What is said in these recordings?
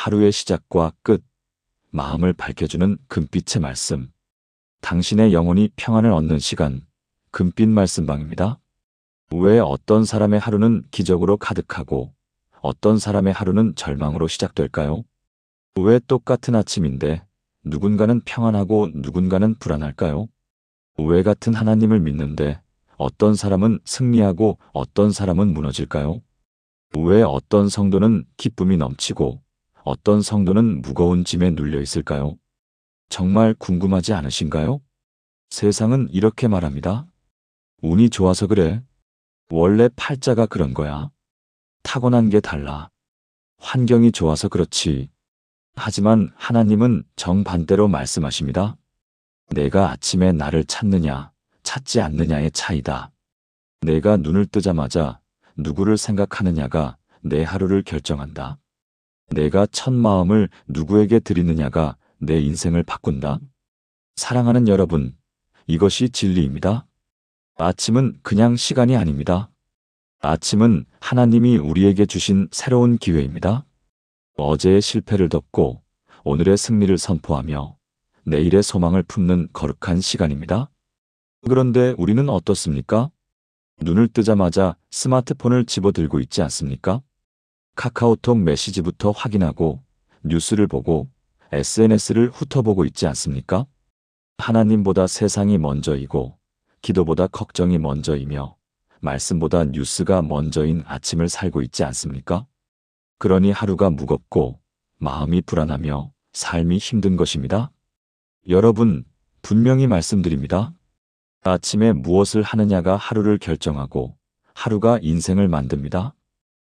하루의 시작과 끝, 마음을 밝혀주는 금빛의 말씀. 당신의 영혼이 평안을 얻는 시간, 금빛 말씀방입니다. 왜 어떤 사람의 하루는 기적으로 가득하고 어떤 사람의 하루는 절망으로 시작될까요? 왜 똑같은 아침인데 누군가는 평안하고 누군가는 불안할까요? 왜 같은 하나님을 믿는데 어떤 사람은 승리하고 어떤 사람은 무너질까요? 왜 어떤 성도는 기쁨이 넘치고 어떤 성도는 무거운 짐에 눌려 있을까요? 정말 궁금하지 않으신가요? 세상은 이렇게 말합니다. 운이 좋아서 그래. 원래 팔자가 그런 거야. 타고난 게 달라. 환경이 좋아서 그렇지. 하지만 하나님은 정반대로 말씀하십니다. 내가 아침에 나를 찾느냐, 찾지 않느냐의 차이다. 내가 눈을 뜨자마자 누구를 생각하느냐가 내 하루를 결정한다. 내가 첫 마음을 누구에게 드리느냐가 내 인생을 바꾼다. 사랑하는 여러분, 이것이 진리입니다. 아침은 그냥 시간이 아닙니다. 아침은 하나님이 우리에게 주신 새로운 기회입니다. 어제의 실패를 덮고 오늘의 승리를 선포하며 내일의 소망을 품는 거룩한 시간입니다. 그런데 우리는 어떻습니까? 눈을 뜨자마자 스마트폰을 집어들고 있지 않습니까? 카카오톡 메시지부터 확인하고 뉴스를 보고 SNS를 훑어보고 있지 않습니까? 하나님보다 세상이 먼저이고 기도보다 걱정이 먼저이며 말씀보다 뉴스가 먼저인 아침을 살고 있지 않습니까? 그러니 하루가 무겁고 마음이 불안하며 삶이 힘든 것입니다. 여러분, 분명히 말씀드립니다. 아침에 무엇을 하느냐가 하루를 결정하고 하루가 인생을 만듭니다.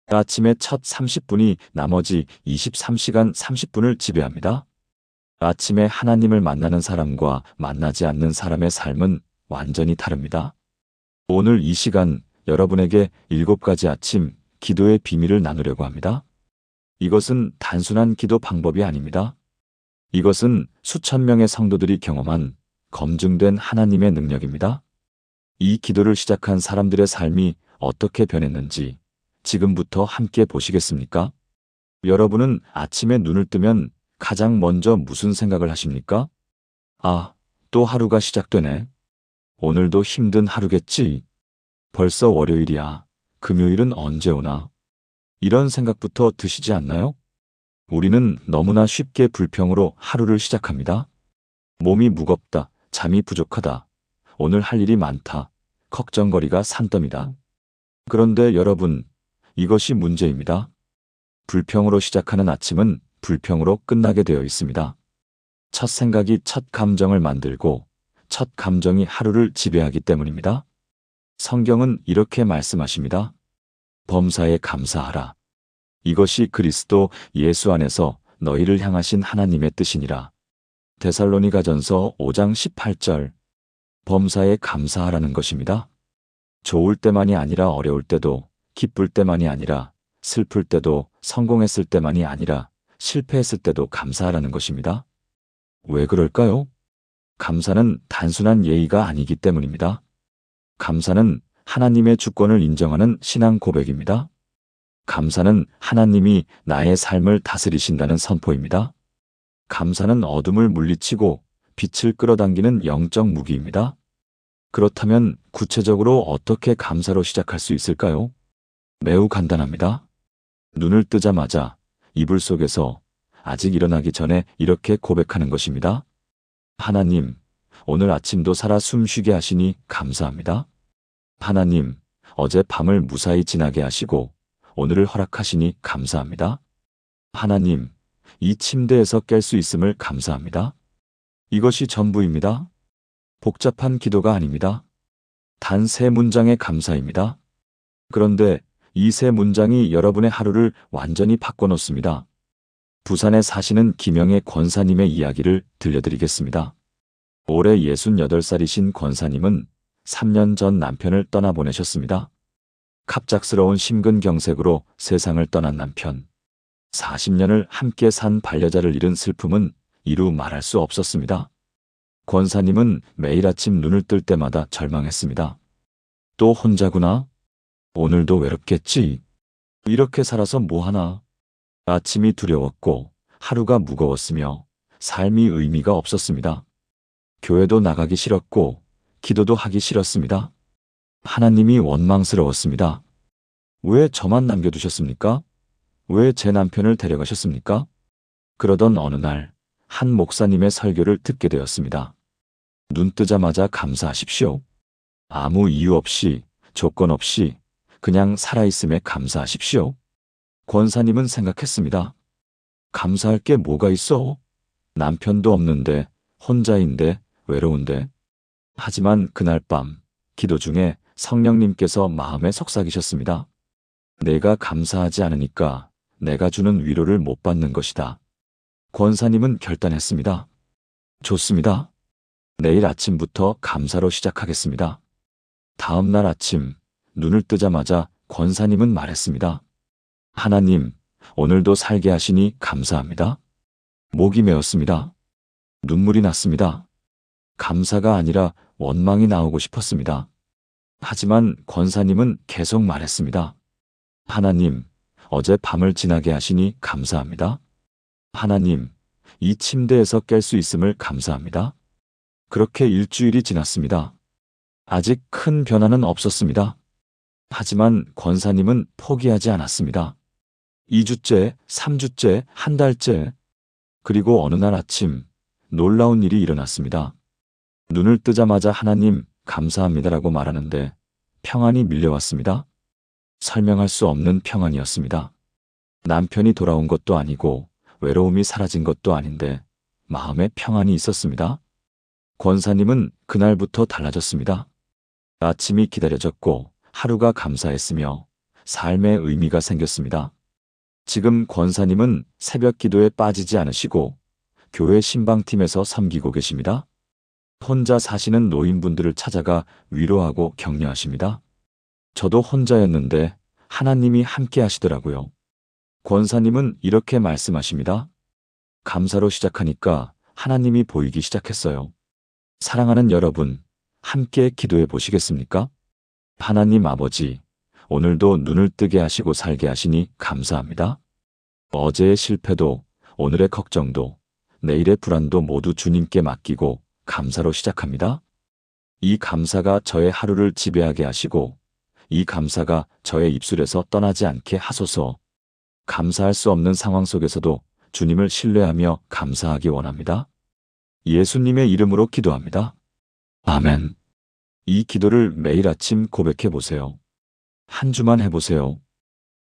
아침의 첫 30분이 나머지 23시간 30분을 지배합니다. 아침에 하나님을 만나는 사람과 만나지 않는 사람의 삶은 완전히 다릅니다. 오늘 이 시간 여러분에게 7가지 아침 기도의 비밀을 나누려고 합니다. 이것은 단순한 기도 방법이 아닙니다. 이것은 수천 명의 성도들이 경험한 검증된 하나님의 능력입니다. 이 기도를 시작한 사람들의 삶이 어떻게 변했는지 지금부터 함께 보시겠습니까? 여러분은 아침에 눈을 뜨면 가장 먼저 무슨 생각을 하십니까? 아, 또 하루가 시작되네. 오늘도 힘든 하루겠지. 벌써 월요일이야. 금요일은 언제 오나? 이런 생각부터 드시지 않나요? 우리는 너무나 쉽게 불평으로 하루를 시작합니다. 몸이 무겁다, 잠이 부족하다, 오늘 할 일이 많다, 걱정거리가 산더미다. 그런데 여러분, 이것이 문제입니다. 불평으로 시작하는 아침은 불평으로 끝나게 되어 있습니다. 첫 생각이 첫 감정을 만들고 첫 감정이 하루를 지배하기 때문입니다. 성경은 이렇게 말씀하십니다. 범사에 감사하라. 이것이 그리스도 예수 안에서 너희를 향하신 하나님의 뜻이니라. 데살로니가전서 5장 18절. 범사에 감사하라는 것입니다. 좋을 때만이 아니라 어려울 때도, 기쁠 때만이 아니라 슬플 때도, 성공했을 때만이 아니라 실패했을 때도 감사하라는 것입니다. 왜 그럴까요? 감사는 단순한 예의가 아니기 때문입니다. 감사는 하나님의 주권을 인정하는 신앙 고백입니다. 감사는 하나님이 나의 삶을 다스리신다는 선포입니다. 감사는 어둠을 물리치고 빛을 끌어당기는 영적 무기입니다. 그렇다면 구체적으로 어떻게 감사로 시작할 수 있을까요? 매우 간단합니다. 눈을 뜨자마자 이불 속에서 아직 일어나기 전에 이렇게 고백하는 것입니다. 하나님, 오늘 아침도 살아 숨쉬게 하시니 감사합니다. 하나님, 어제 밤을 무사히 지나게 하시고 오늘을 허락하시니 감사합니다. 하나님, 이 침대에서 깰 수 있음을 감사합니다. 이것이 전부입니다. 복잡한 기도가 아닙니다. 단 3문장의 감사입니다. 그런데 이 3문장이 여러분의 하루를 완전히 바꿔놓습니다. 부산에 사시는 김영애 권사님의 이야기를 들려드리겠습니다. 올해 68살이신 권사님은 3년 전 남편을 떠나보내셨습니다. 갑작스러운 심근경색으로 세상을 떠난 남편. 40년을 함께 산 반려자를 잃은 슬픔은 이루 말할 수 없었습니다. 권사님은 매일 아침 눈을 뜰 때마다 절망했습니다. 또 혼자구나? 오늘도 외롭겠지? 이렇게 살아서 뭐하나? 아침이 두려웠고 하루가 무거웠으며 삶이 의미가 없었습니다. 교회도 나가기 싫었고 기도도 하기 싫었습니다. 하나님이 원망스러웠습니다. 왜 저만 남겨두셨습니까? 왜 제 남편을 데려가셨습니까? 그러던 어느 날 한 목사님의 설교를 듣게 되었습니다. 눈 뜨자마자 감사하십시오. 아무 이유 없이, 조건 없이 그냥 살아있음에 감사하십시오. 권사님은 생각했습니다. 감사할 게 뭐가 있어? 남편도 없는데, 혼자인데, 외로운데. 하지만 그날 밤 기도 중에 성령님께서 마음에 속삭이셨습니다. 내가 감사하지 않으니까 내가 주는 위로를 못 받는 것이다. 권사님은 결단했습니다. 좋습니다. 내일 아침부터 감사로 시작하겠습니다. 다음 날 아침 눈을 뜨자마자 권사님은 말했습니다. 하나님, 오늘도 살게 하시니 감사합니다. 목이 메었습니다. 눈물이 났습니다. 감사가 아니라 원망이 나오고 싶었습니다. 하지만 권사님은 계속 말했습니다. 하나님, 어제 밤을 지나게 하시니 감사합니다. 하나님, 이 침대에서 깰 수 있음을 감사합니다. 그렇게 일주일이 지났습니다. 아직 큰 변화는 없었습니다. 하지만 권사님은 포기하지 않았습니다. 2주째, 3주째, 한 달째, 그리고 어느 날 아침 놀라운 일이 일어났습니다. 눈을 뜨자마자 하나님 감사합니다라고 말하는데 평안이 밀려왔습니다. 설명할 수 없는 평안이었습니다. 남편이 돌아온 것도 아니고 외로움이 사라진 것도 아닌데 마음에 평안이 있었습니다. 권사님은 그날부터 달라졌습니다. 아침이 기다려졌고 하루가 감사했으며 삶의 의미가 생겼습니다. 지금 권사님은 새벽 기도에 빠지지 않으시고 교회 신방팀에서 섬기고 계십니다. 혼자 사시는 노인분들을 찾아가 위로하고 격려하십니다. 저도 혼자였는데 하나님이 함께 하시더라고요. 권사님은 이렇게 말씀하십니다. 감사로 시작하니까 하나님이 보이기 시작했어요. 사랑하는 여러분, 함께 기도해 보시겠습니까? 하나님 아버지, 오늘도 눈을 뜨게 하시고 살게 하시니 감사합니다. 어제의 실패도, 오늘의 걱정도, 내일의 불안도 모두 주님께 맡기고 감사로 시작합니다. 이 감사가 저의 하루를 지배하게 하시고 이 감사가 저의 입술에서 떠나지 않게 하소서. 감사할 수 없는 상황 속에서도 주님을 신뢰하며 감사하기 원합니다. 예수님의 이름으로 기도합니다. 아멘. 이 기도를 매일 아침 고백해 보세요. 한 주만 해보세요.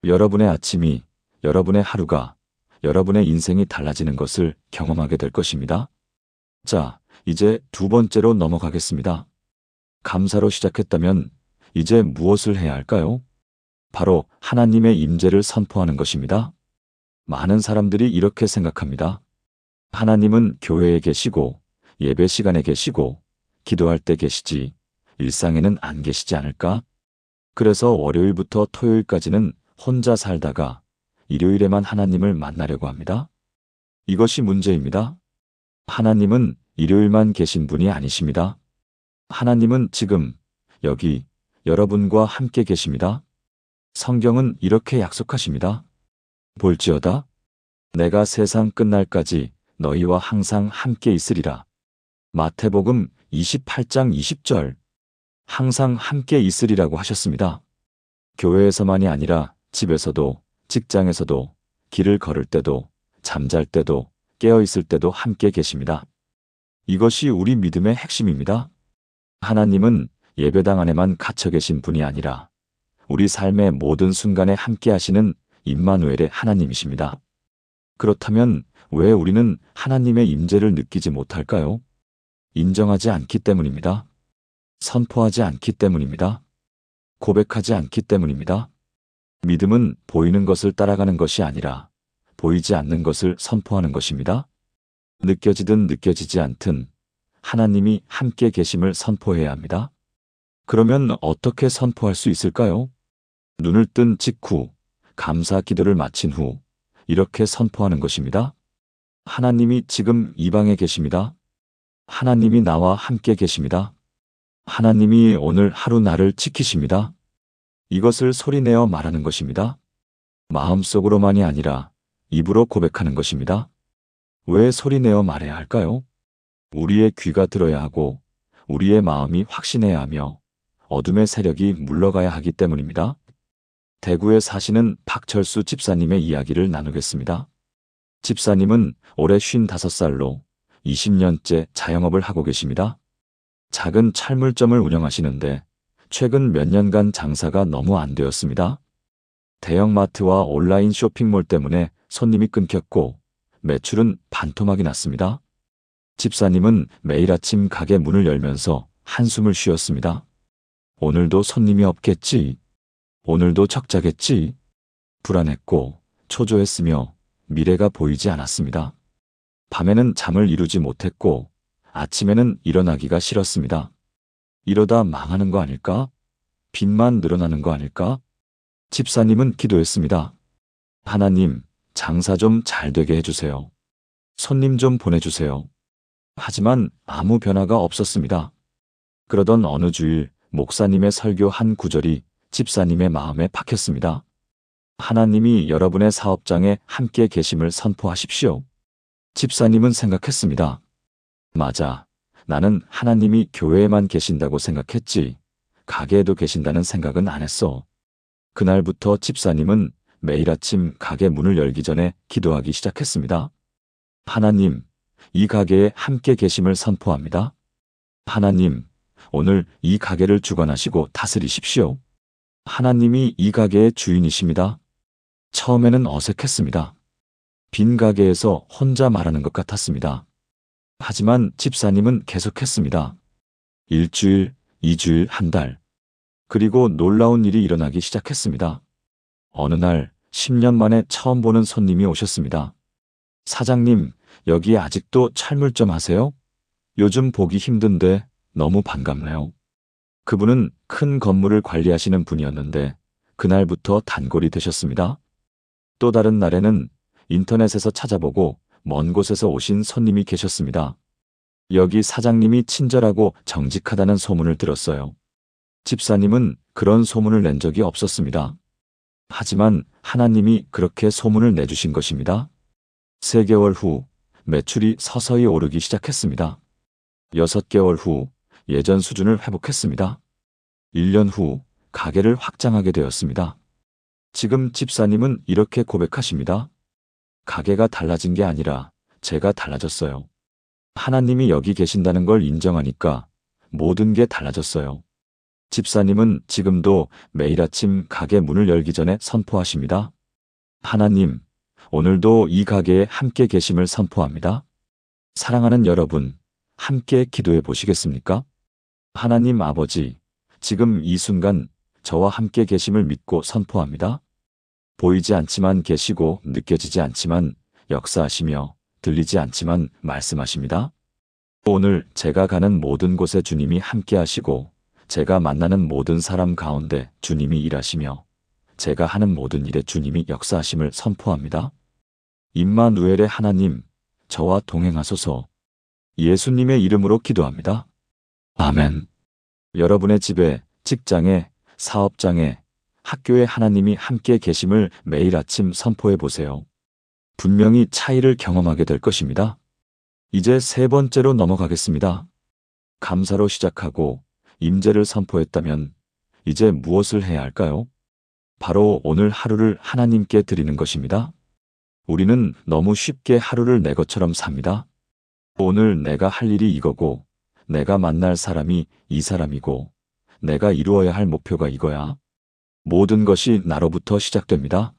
여러분의 아침이, 여러분의 하루가, 여러분의 인생이 달라지는 것을 경험하게 될 것입니다. 자, 이제 두 번째로 넘어가겠습니다. 감사로 시작했다면 이제 무엇을 해야 할까요? 바로 하나님의 임재를 선포하는 것입니다. 많은 사람들이 이렇게 생각합니다. 하나님은 교회에 계시고 예배 시간에 계시고 기도할 때 계시지 일상에는 안 계시지 않을까? 그래서 월요일부터 토요일까지는 혼자 살다가 일요일에만 하나님을 만나려고 합니다. 이것이 문제입니다. 하나님은 일요일만 계신 분이 아니십니다. 하나님은 지금 여기 여러분과 함께 계십니다. 성경은 이렇게 약속하십니다. 볼지어다 내가 세상 끝날까지 너희와 항상 함께 있으리라. 마태복음 28장 20절. 항상 함께 있으리라고 하셨습니다. 교회에서만이 아니라 집에서도, 직장에서도, 길을 걸을 때도, 잠잘 때도, 깨어 있을 때도 함께 계십니다. 이것이 우리 믿음의 핵심입니다. 하나님은 예배당 안에만 갇혀 계신 분이 아니라 우리 삶의 모든 순간에 함께 하시는 임마누엘의 하나님이십니다. 그렇다면 왜 우리는 하나님의 임재를 느끼지 못할까요? 인정하지 않기 때문입니다. 선포하지 않기 때문입니다. 고백하지 않기 때문입니다. 믿음은 보이는 것을 따라가는 것이 아니라 보이지 않는 것을 선포하는 것입니다. 느껴지든 느껴지지 않든 하나님이 함께 계심을 선포해야 합니다. 그러면 어떻게 선포할 수 있을까요? 눈을 뜬 직후, 감사 기도를 마친 후 이렇게 선포하는 것입니다. 하나님이 지금 이 방에 계십니다. 하나님이 나와 함께 계십니다. 하나님이 오늘 하루 나를 지키십니다. 이것을 소리내어 말하는 것입니다. 마음속으로만이 아니라 입으로 고백하는 것입니다. 왜 소리내어 말해야 할까요? 우리의 귀가 들어야 하고 우리의 마음이 확신해야 하며 어둠의 세력이 물러가야 하기 때문입니다. 대구에 사시는 박철수 집사님의 이야기를 나누겠습니다. 집사님은 올해 55살로 20년째 자영업을 하고 계십니다. 작은 찰물점을 운영하시는데 최근 몇 년간 장사가 너무 안 되었습니다. 대형마트와 온라인 쇼핑몰 때문에 손님이 끊겼고 매출은 반토막이 났습니다. 집사님은 매일 아침 가게 문을 열면서 한숨을 쉬었습니다. 오늘도 손님이 없겠지. 오늘도 적자겠지. 불안했고 초조했으며 미래가 보이지 않았습니다. 밤에는 잠을 이루지 못했고 아침에는 일어나기가 싫었습니다. 이러다 망하는 거 아닐까? 빚만 늘어나는 거 아닐까? 집사님은 기도했습니다. 하나님, 장사 좀 잘 되게 해주세요. 손님 좀 보내주세요. 하지만 아무 변화가 없었습니다. 그러던 어느 주일 목사님의 설교 한 구절이 집사님의 마음에 박혔습니다. 하나님이 여러분의 사업장에 함께 계심을 선포하십시오. 집사님은 생각했습니다. 맞아. 나는 하나님이 교회에만 계신다고 생각했지. 가게에도 계신다는 생각은 안 했어. 그날부터 집사님은 매일 아침 가게 문을 열기 전에 기도하기 시작했습니다. 하나님, 이 가게에 함께 계심을 선포합니다. 하나님, 오늘 이 가게를 주관하시고 다스리십시오. 하나님이 이 가게의 주인이십니다. 처음에는 어색했습니다. 빈 가게에서 혼자 말하는 것 같았습니다. 하지만 집사님은 계속했습니다. 일주일, 2주일, 한 달. 그리고 놀라운 일이 일어나기 시작했습니다. 어느 날 10년 만에 처음 보는 손님이 오셨습니다. 사장님, 여기 아직도 찰물점 하세요? 요즘 보기 힘든데 너무 반갑네요. 그분은 큰 건물을 관리하시는 분이었는데 그날부터 단골이 되셨습니다. 또 다른 날에는 인터넷에서 찾아보고 먼 곳에서 오신 손님이 계셨습니다. 여기 사장님이 친절하고 정직하다는 소문을 들었어요. 집사님은 그런 소문을 낸 적이 없었습니다. 하지만 하나님이 그렇게 소문을 내주신 것입니다. 3개월 후 매출이 서서히 오르기 시작했습니다. 6개월 후 예전 수준을 회복했습니다. 1년 후 가게를 확장하게 되었습니다. 지금 집사님은 이렇게 고백하십니다. 가게가 달라진 게 아니라 제가 달라졌어요. 하나님이 여기 계신다는 걸 인정하니까 모든 게 달라졌어요. 집사님은 지금도 매일 아침 가게 문을 열기 전에 선포하십니다. 하나님, 오늘도 이 가게에 함께 계심을 선포합니다. 사랑하는 여러분, 함께 기도해 보시겠습니까? 하나님 아버지, 지금 이 순간 저와 함께 계심을 믿고 선포합니다. 보이지 않지만 계시고 느껴지지 않지만 역사하시며 들리지 않지만 말씀하십니다. 오늘 제가 가는 모든 곳에 주님이 함께 하시고 제가 만나는 모든 사람 가운데 주님이 일하시며 제가 하는 모든 일에 주님이 역사하심을 선포합니다. 임마누엘의 하나님, 저와 동행하소서. 예수님의 이름으로 기도합니다. 아멘. 여러분의 집에, 직장에, 사업장에, 학교에 하나님이 함께 계심을 매일 아침 선포해 보세요. 분명히 차이를 경험하게 될 것입니다. 이제 3번째로 넘어가겠습니다. 감사로 시작하고 임재를 선포했다면 이제 무엇을 해야 할까요? 바로 오늘 하루를 하나님께 드리는 것입니다. 우리는 너무 쉽게 하루를 내 것처럼 삽니다. 오늘 내가 할 일이 이거고 내가 만날 사람이 이 사람이고 내가 이루어야 할 목표가 이거야. 모든 것이 나로부터 시작됩니다.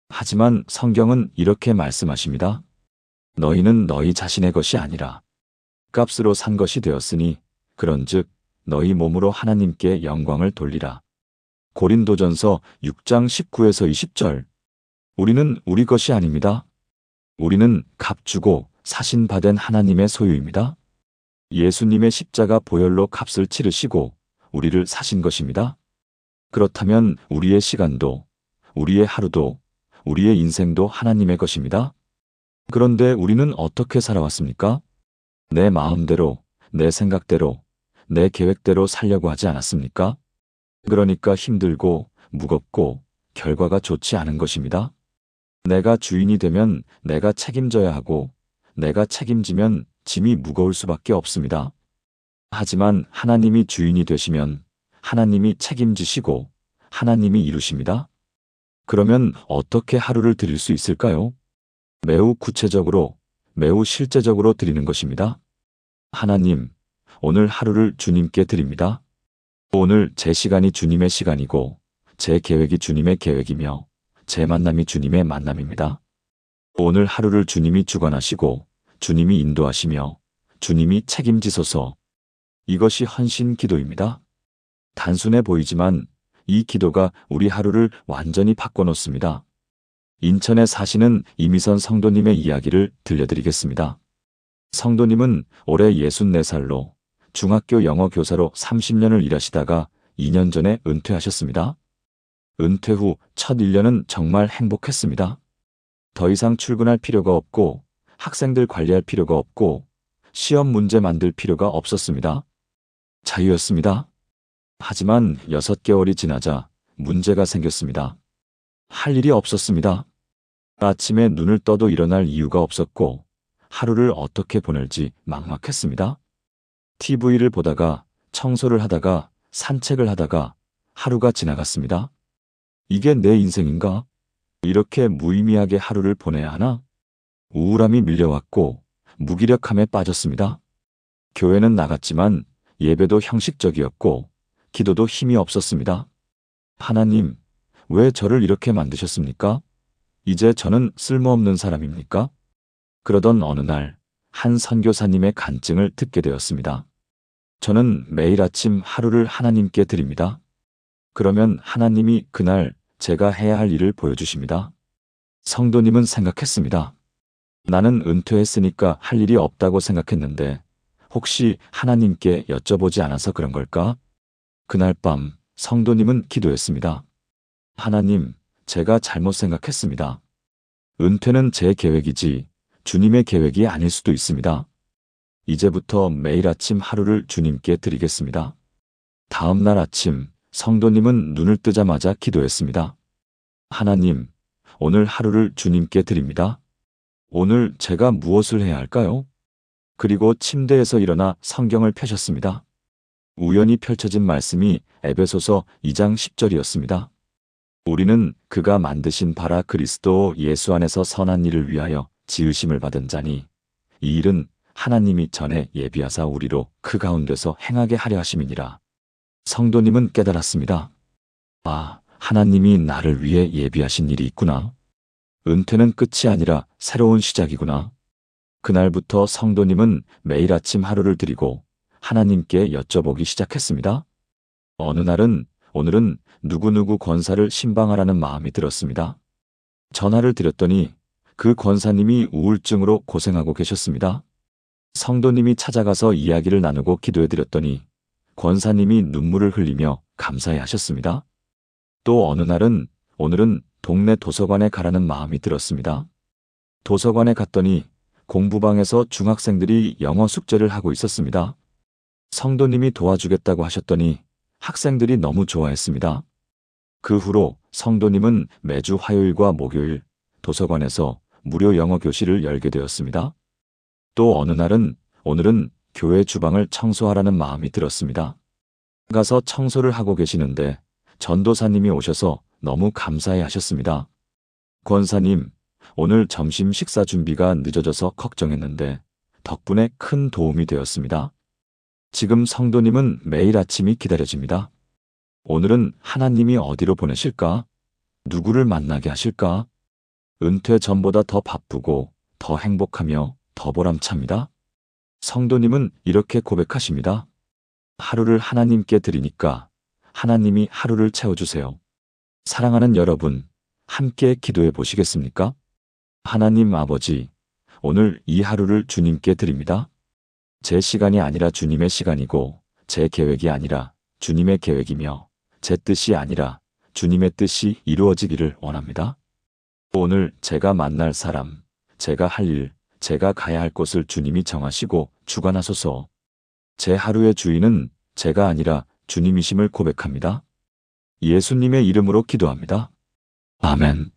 하지만 성경은 이렇게 말씀하십니다. 너희는 너희 자신의 것이 아니라 값으로 산 것이 되었으니 그런즉 너희 몸으로 하나님께 영광을 돌리라. 고린도전서 6장 19에서 20절. 우리는 우리 것이 아닙니다. 우리는 값 주고 사신 받은 하나님의 소유입니다. 예수님의 십자가 보혈로 값을 치르시고 우리를 사신 것입니다. 그렇다면 우리의 시간도, 우리의 하루도, 우리의 인생도 하나님의 것입니다. 그런데 우리는 어떻게 살아왔습니까? 내 마음대로, 내 생각대로, 내 계획대로 살려고 하지 않았습니까? 그러니까 힘들고 무겁고 결과가 좋지 않은 것입니다. 내가 주인이 되면 내가 책임져야 하고 내가 책임지면 짐이 무거울 수밖에 없습니다. 하지만 하나님이 주인이 되시면 하나님이 책임지시고 하나님이 이루십니다. 그러면 어떻게 하루를 드릴 수 있을까요? 매우 구체적으로, 매우 실제적으로 드리는 것입니다. 하나님, 오늘 하루를 주님께 드립니다. 오늘 제 시간이 주님의 시간이고, 제 계획이 주님의 계획이며, 제 만남이 주님의 만남입니다. 오늘 하루를 주님이 주관하시고, 주님이 인도하시며, 주님이 책임지소서. 이것이 헌신 기도입니다. 단순해 보이지만 이 기도가 우리 하루를 완전히 바꿔놓습니다. 인천에 사시는 이미선 성도님의 이야기를 들려드리겠습니다. 성도님은 올해 64살로 중학교 영어 교사로 30년을 일하시다가 2년 전에 은퇴하셨습니다. 은퇴 후 첫 1년은 정말 행복했습니다. 더 이상 출근할 필요가 없고 학생들 관리할 필요가 없고 시험 문제 만들 필요가 없었습니다. 자유였습니다. 하지만 6개월이 지나자 문제가 생겼습니다. 할 일이 없었습니다. 아침에 눈을 떠도 일어날 이유가 없었고 하루를 어떻게 보낼지 막막했습니다. TV를 보다가 청소를 하다가 산책을 하다가 하루가 지나갔습니다. 이게 내 인생인가? 이렇게 무의미하게 하루를 보내야 하나? 우울함이 밀려왔고 무기력함에 빠졌습니다. 교회는 나갔지만 예배도 형식적이었고 기도도 힘이 없었습니다. 하나님, 왜 저를 이렇게 만드셨습니까? 이제 저는 쓸모없는 사람입니까? 그러던 어느 날 한 선교사님의 간증을 듣게 되었습니다. 저는 매일 아침 하루를 하나님께 드립니다. 그러면 하나님이 그날 제가 해야 할 일을 보여주십니다. 성도님은 생각했습니다. 나는 은퇴했으니까 할 일이 없다고 생각했는데 혹시 하나님께 여쭤보지 않아서 그런 걸까? 그날 밤 성도님은 기도했습니다. 하나님, 제가 잘못 생각했습니다. 은퇴는 제 계획이지 주님의 계획이 아닐 수도 있습니다. 이제부터 매일 아침 하루를 주님께 드리겠습니다. 다음 날 아침 성도님은 눈을 뜨자마자 기도했습니다. 하나님, 오늘 하루를 주님께 드립니다. 오늘 제가 무엇을 해야 할까요? 그리고 침대에서 일어나 성경을 펴셨습니다. 우연히 펼쳐진 말씀이 에베소서 2장 10절이었습니다. 우리는 그가 만드신 바라 그리스도 예수 안에서 선한 일을 위하여 지으심을 받은 자니 이 일은 하나님이 전에 예비하사 우리로 그 가운데서 행하게 하려 하심이니라. 성도님은 깨달았습니다. 아, 하나님이 나를 위해 예비하신 일이 있구나. 은퇴는 끝이 아니라 새로운 시작이구나. 그날부터 성도님은 매일 아침 하루를 드리고 하나님께 여쭤보기 시작했습니다. 어느 날은 오늘은 누구누구 권사를 신방하라는 마음이 들었습니다. 전화를 드렸더니 그 권사님이 우울증으로 고생하고 계셨습니다. 성도님이 찾아가서 이야기를 나누고 기도해드렸더니 권사님이 눈물을 흘리며 감사해 하셨습니다. 또 어느 날은 오늘은 동네 도서관에 가라는 마음이 들었습니다. 도서관에 갔더니 공부방에서 중학생들이 영어 숙제를 하고 있었습니다. 성도님이 도와주겠다고 하셨더니 학생들이 너무 좋아했습니다. 그 후로 성도님은 매주 화요일과 목요일 도서관에서 무료 영어 교실을 열게 되었습니다. 또 어느 날은 오늘은 교회 주방을 청소하라는 마음이 들었습니다. 가서 청소를 하고 계시는데 전도사님이 오셔서 너무 감사해 하셨습니다. 권사님, 오늘 점심 식사 준비가 늦어져서 걱정했는데 덕분에 큰 도움이 되었습니다. 지금 성도님은 매일 아침이 기다려집니다. 오늘은 하나님이 어디로 보내실까? 누구를 만나게 하실까? 은퇴 전보다 더 바쁘고 더 행복하며 더 보람찹니다. 성도님은 이렇게 고백하십니다. 하루를 하나님께 드리니까 하나님이 하루를 채워주세요. 사랑하는 여러분, 함께 기도해 보시겠습니까? 하나님 아버지, 오늘 이 하루를 주님께 드립니다. 제 시간이 아니라 주님의 시간이고 제 계획이 아니라 주님의 계획이며 제 뜻이 아니라 주님의 뜻이 이루어지기를 원합니다. 오늘 제가 만날 사람, 제가 할 일, 제가 가야 할 곳을 주님이 정하시고 주관하소서. 제 하루의 주인은 제가 아니라 주님이심을 고백합니다. 예수님의 이름으로 기도합니다. 아멘.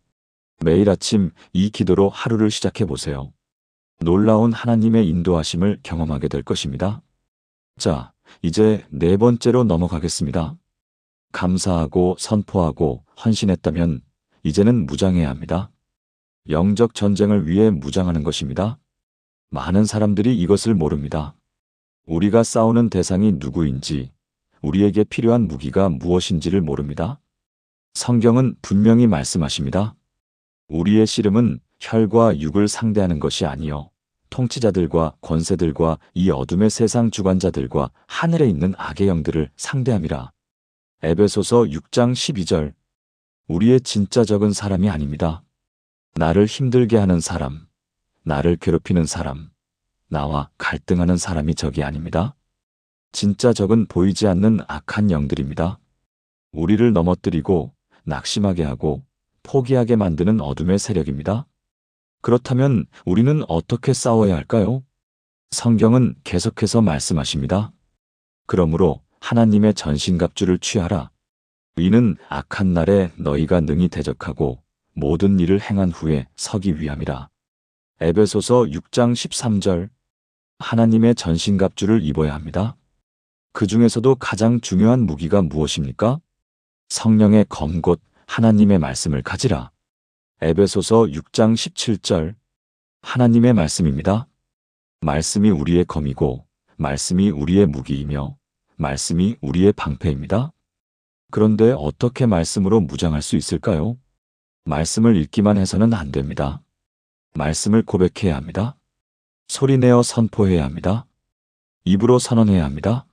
매일 아침 이 기도로 하루를 시작해 보세요. 놀라운 하나님의 인도하심을 경험하게 될 것입니다. 자, 이제 네 번째로 넘어가겠습니다. 감사하고 선포하고 헌신했다면 이제는 무장해야 합니다. 영적 전쟁을 위해 무장하는 것입니다. 많은 사람들이 이것을 모릅니다. 우리가 싸우는 대상이 누구인지, 우리에게 필요한 무기가 무엇인지를 모릅니다. 성경은 분명히 말씀하십니다. 우리의 씨름은 혈과 육을 상대하는 것이 아니요 통치자들과 권세들과 이 어둠의 세상 주관자들과 하늘에 있는 악의 영들을 상대함이라. 에베소서 6장 12절. 우리의 진짜 적은 사람이 아닙니다. 나를 힘들게 하는 사람, 나를 괴롭히는 사람, 나와 갈등하는 사람이 적이 아닙니다. 진짜 적은 보이지 않는 악한 영들입니다. 우리를 넘어뜨리고 낙심하게 하고 포기하게 만드는 어둠의 세력입니다. 그렇다면 우리는 어떻게 싸워야 할까요? 성경은 계속해서 말씀하십니다. 그러므로 하나님의 전신갑주를 취하라. 이는 악한 날에 너희가 능히 대적하고 모든 일을 행한 후에 서기 위함이라. 에베소서 6장 13절. 하나님의 전신갑주를 입어야 합니다. 그 중에서도 가장 중요한 무기가 무엇입니까? 성령의 검 곧 하나님의 말씀을 가지라. 에베소서 6장 17절. 하나님의 말씀입니다. 말씀이 우리의 검이고 말씀이 우리의 무기이며 말씀이 우리의 방패입니다. 그런데 어떻게 말씀으로 무장할 수 있을까요? 말씀을 읽기만 해서는 안 됩니다. 말씀을 고백해야 합니다. 소리내어 선포해야 합니다. 입으로 선언해야 합니다.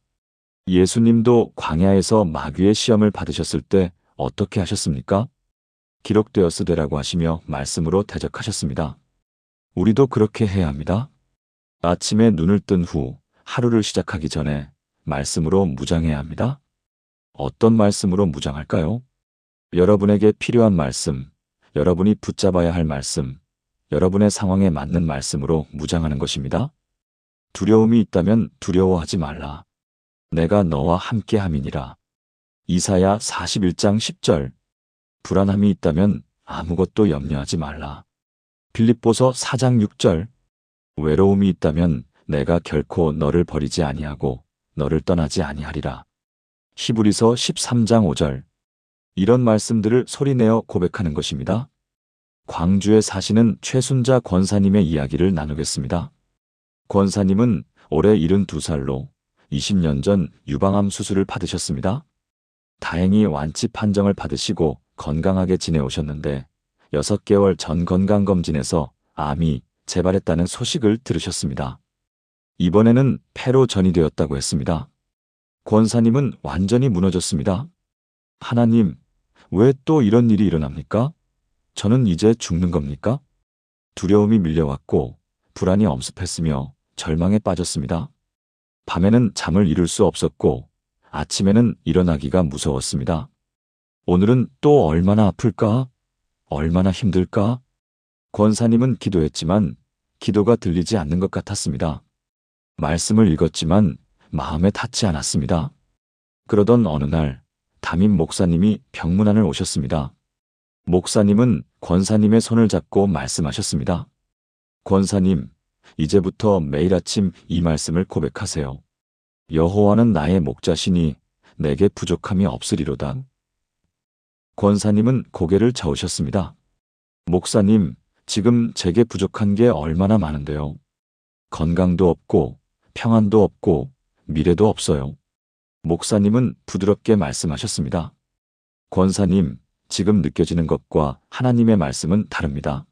예수님도 광야에서 마귀의 시험을 받으셨을 때 어떻게 하셨습니까? 기록되었으되라고 하시며 말씀으로 대적하셨습니다. 우리도 그렇게 해야 합니다. 아침에 눈을 뜬 후 하루를 시작하기 전에 말씀으로 무장해야 합니다. 어떤 말씀으로 무장할까요? 여러분에게 필요한 말씀, 여러분이 붙잡아야 할 말씀, 여러분의 상황에 맞는 말씀으로 무장하는 것입니다. 두려움이 있다면 두려워하지 말라. 내가 너와 함께 함이니라. 이사야 41장 10절. 불안함이 있다면 아무것도 염려하지 말라. 빌립보서 4장 6절. 외로움이 있다면 내가 결코 너를 버리지 아니하고 너를 떠나지 아니하리라. 히브리서 13장 5절. 이런 말씀들을 소리내어 고백하는 것입니다. 광주에 사시는 최순자 권사님의 이야기를 나누겠습니다. 권사님은 올해 72살로 20년 전 유방암 수술을 받으셨습니다. 다행히 완치 판정을 받으시고 건강하게 지내오셨는데 6개월 전 건강검진에서 암이 재발했다는 소식을 들으셨습니다. 이번에는 폐로 전이되었다고 했습니다. 권사님은 완전히 무너졌습니다. 하나님, 왜 또 이런 일이 일어납니까? 저는 이제 죽는 겁니까? 두려움이 밀려왔고 불안이 엄습했으며 절망에 빠졌습니다. 밤에는 잠을 이룰 수 없었고 아침에는 일어나기가 무서웠습니다. 오늘은 또 얼마나 아플까? 얼마나 힘들까? 권사님은 기도했지만 기도가 들리지 않는 것 같았습니다. 말씀을 읽었지만 마음에 닿지 않았습니다. 그러던 어느 날 담임 목사님이 병문안을 오셨습니다. 목사님은 권사님의 손을 잡고 말씀하셨습니다. 권사님, 이제부터 매일 아침 이 말씀을 고백하세요. 여호와는 나의 목자시니 내게 부족함이 없으리로다. 권사님은 고개를 저으셨습니다. 목사님, 지금 제게 부족한 게 얼마나 많은데요. 건강도 없고 평안도 없고 미래도 없어요. 목사님은 부드럽게 말씀하셨습니다. 권사님, 지금 느껴지는 것과 하나님의 말씀은 다릅니다.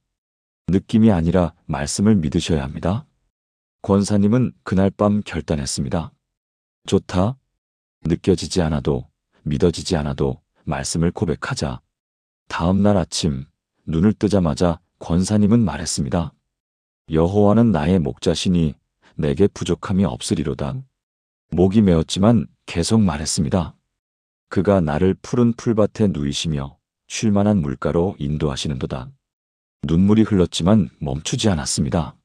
느낌이 아니라 말씀을 믿으셔야 합니다. 권사님은 그날 밤 결단했습니다. 좋다. 느껴지지 않아도 믿어지지 않아도 말씀을 고백하자. 다음 날 아침 눈을 뜨자마자 권사님은 말했습니다. 여호와는 나의 목자시니 내게 부족함이 없으리로다. 목이 메었지만 계속 말했습니다. 그가 나를 푸른 풀밭에 누이시며 쉴만한 물가로 인도하시는도다. 눈물이 흘렀지만 멈추지 않았습니다.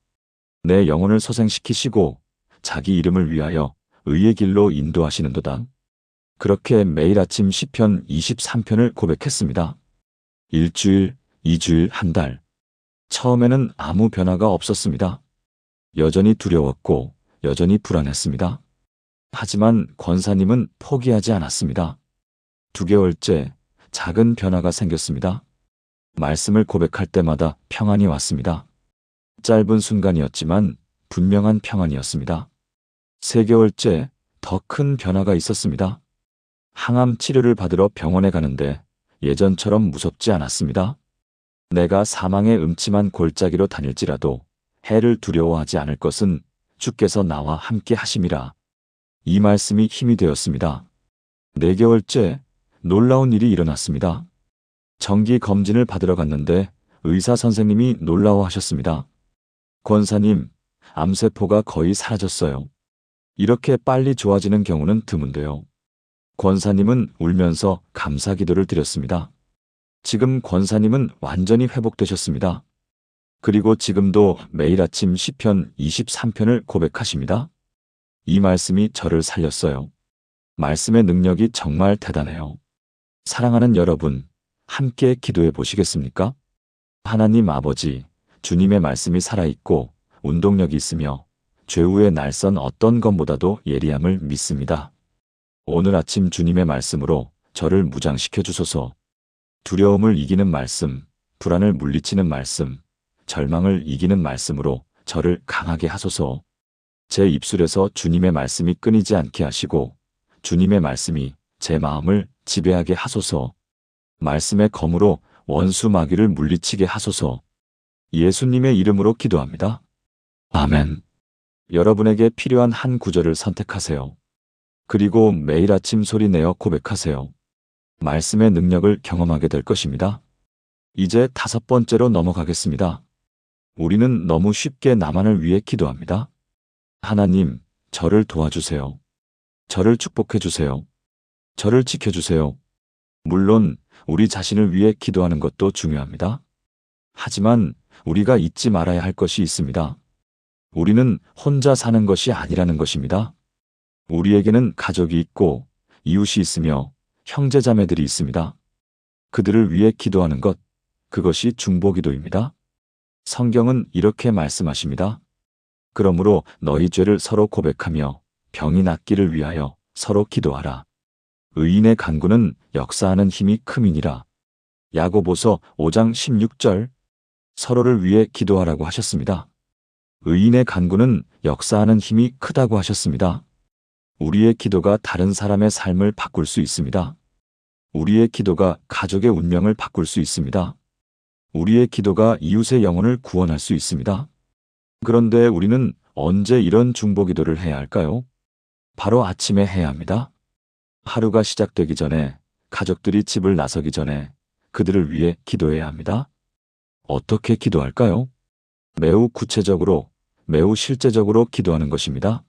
내 영혼을 소생시키시고 자기 이름을 위하여 의의 길로 인도하시는도다. 그렇게 매일 아침 시편 23편을 고백했습니다. 일주일, 2주일, 한 달. 처음에는 아무 변화가 없었습니다. 여전히 두려웠고 여전히 불안했습니다. 하지만 권사님은 포기하지 않았습니다. 2개월째 작은 변화가 생겼습니다. 말씀을 고백할 때마다 평안이 왔습니다. 짧은 순간이었지만 분명한 평안이었습니다. 3개월째 더 큰 변화가 있었습니다. 항암 치료를 받으러 병원에 가는데 예전처럼 무섭지 않았습니다. 내가 사망의 음침한 골짜기로 다닐지라도 해를 두려워하지 않을 것은 주께서 나와 함께 하심이라. 이 말씀이 힘이 되었습니다. 4개월째 놀라운 일이 일어났습니다. 정기 검진을 받으러 갔는데 의사 선생님이 놀라워하셨습니다. 권사님, 암세포가 거의 사라졌어요. 이렇게 빨리 좋아지는 경우는 드문데요. 권사님은 울면서 감사 기도를 드렸습니다. 지금 권사님은 완전히 회복되셨습니다. 그리고 지금도 매일 아침 시편 23편을 고백하십니다. 이 말씀이 저를 살렸어요. 말씀의 능력이 정말 대단해요. 사랑하는 여러분, 함께 기도해 보시겠습니까? 하나님 아버지, 주님의 말씀이 살아있고 운동력이 있으며 죄후의 날선 어떤 것보다도 예리함을 믿습니다. 오늘 아침 주님의 말씀으로 저를 무장시켜 주소서. 두려움을 이기는 말씀, 불안을 물리치는 말씀, 절망을 이기는 말씀으로 저를 강하게 하소서. 제 입술에서 주님의 말씀이 끊이지 않게 하시고 주님의 말씀이 제 마음을 지배하게 하소서. 말씀의 검으로 원수 마귀를 물리치게 하소서. 예수님의 이름으로 기도합니다. 아멘. 여러분에게 필요한 한 구절을 선택하세요. 그리고 매일 아침 소리 내어 고백하세요. 말씀의 능력을 경험하게 될 것입니다. 이제 5번째로 넘어가겠습니다. 우리는 너무 쉽게 나만을 위해 기도합니다. 하나님, 저를 도와주세요. 저를 축복해 주세요. 저를 지켜주세요. 물론 우리 자신을 위해 기도하는 것도 중요합니다. 하지만 우리가 잊지 말아야 할 것이 있습니다. 우리는 혼자 사는 것이 아니라는 것입니다. 우리에게는 가족이 있고 이웃이 있으며 형제자매들이 있습니다. 그들을 위해 기도하는 것, 그것이 중보기도입니다. 성경은 이렇게 말씀하십니다. 그러므로 너희 죄를 서로 고백하며 병이 낫기를 위하여 서로 기도하라. 의인의 간구는 역사하는 힘이 큼이니라. 야고보서 5장 16절. 서로를 위해 기도하라고 하셨습니다. 의인의 간구는 역사하는 힘이 크다고 하셨습니다. 우리의 기도가 다른 사람의 삶을 바꿀 수 있습니다. 우리의 기도가 가족의 운명을 바꿀 수 있습니다. 우리의 기도가 이웃의 영혼을 구원할 수 있습니다. 그런데 우리는 언제 이런 중보기도를 해야 할까요? 바로 아침에 해야 합니다. 하루가 시작되기 전에, 가족들이 집을 나서기 전에 그들을 위해 기도해야 합니다. 어떻게 기도할까요? 매우 구체적으로, 매우 실제적으로 기도하는 것입니다.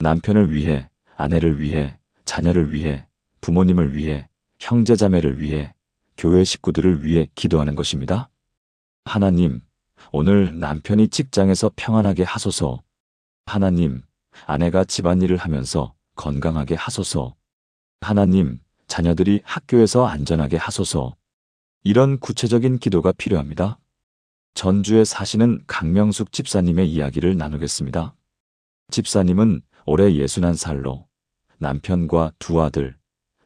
남편을 위해, 아내를 위해, 자녀를 위해, 부모님을 위해, 형제자매를 위해, 교회 식구들을 위해 기도하는 것입니다. 하나님, 오늘 남편이 직장에서 평안하게 하소서. 하나님, 아내가 집안일을 하면서 건강하게 하소서. 하나님, 자녀들이 학교에서 안전하게 하소서. 이런 구체적인 기도가 필요합니다. 전주에 사시는 강명숙 집사님의 이야기를 나누겠습니다. 집사님은 올해 61살로 남편과 2아들,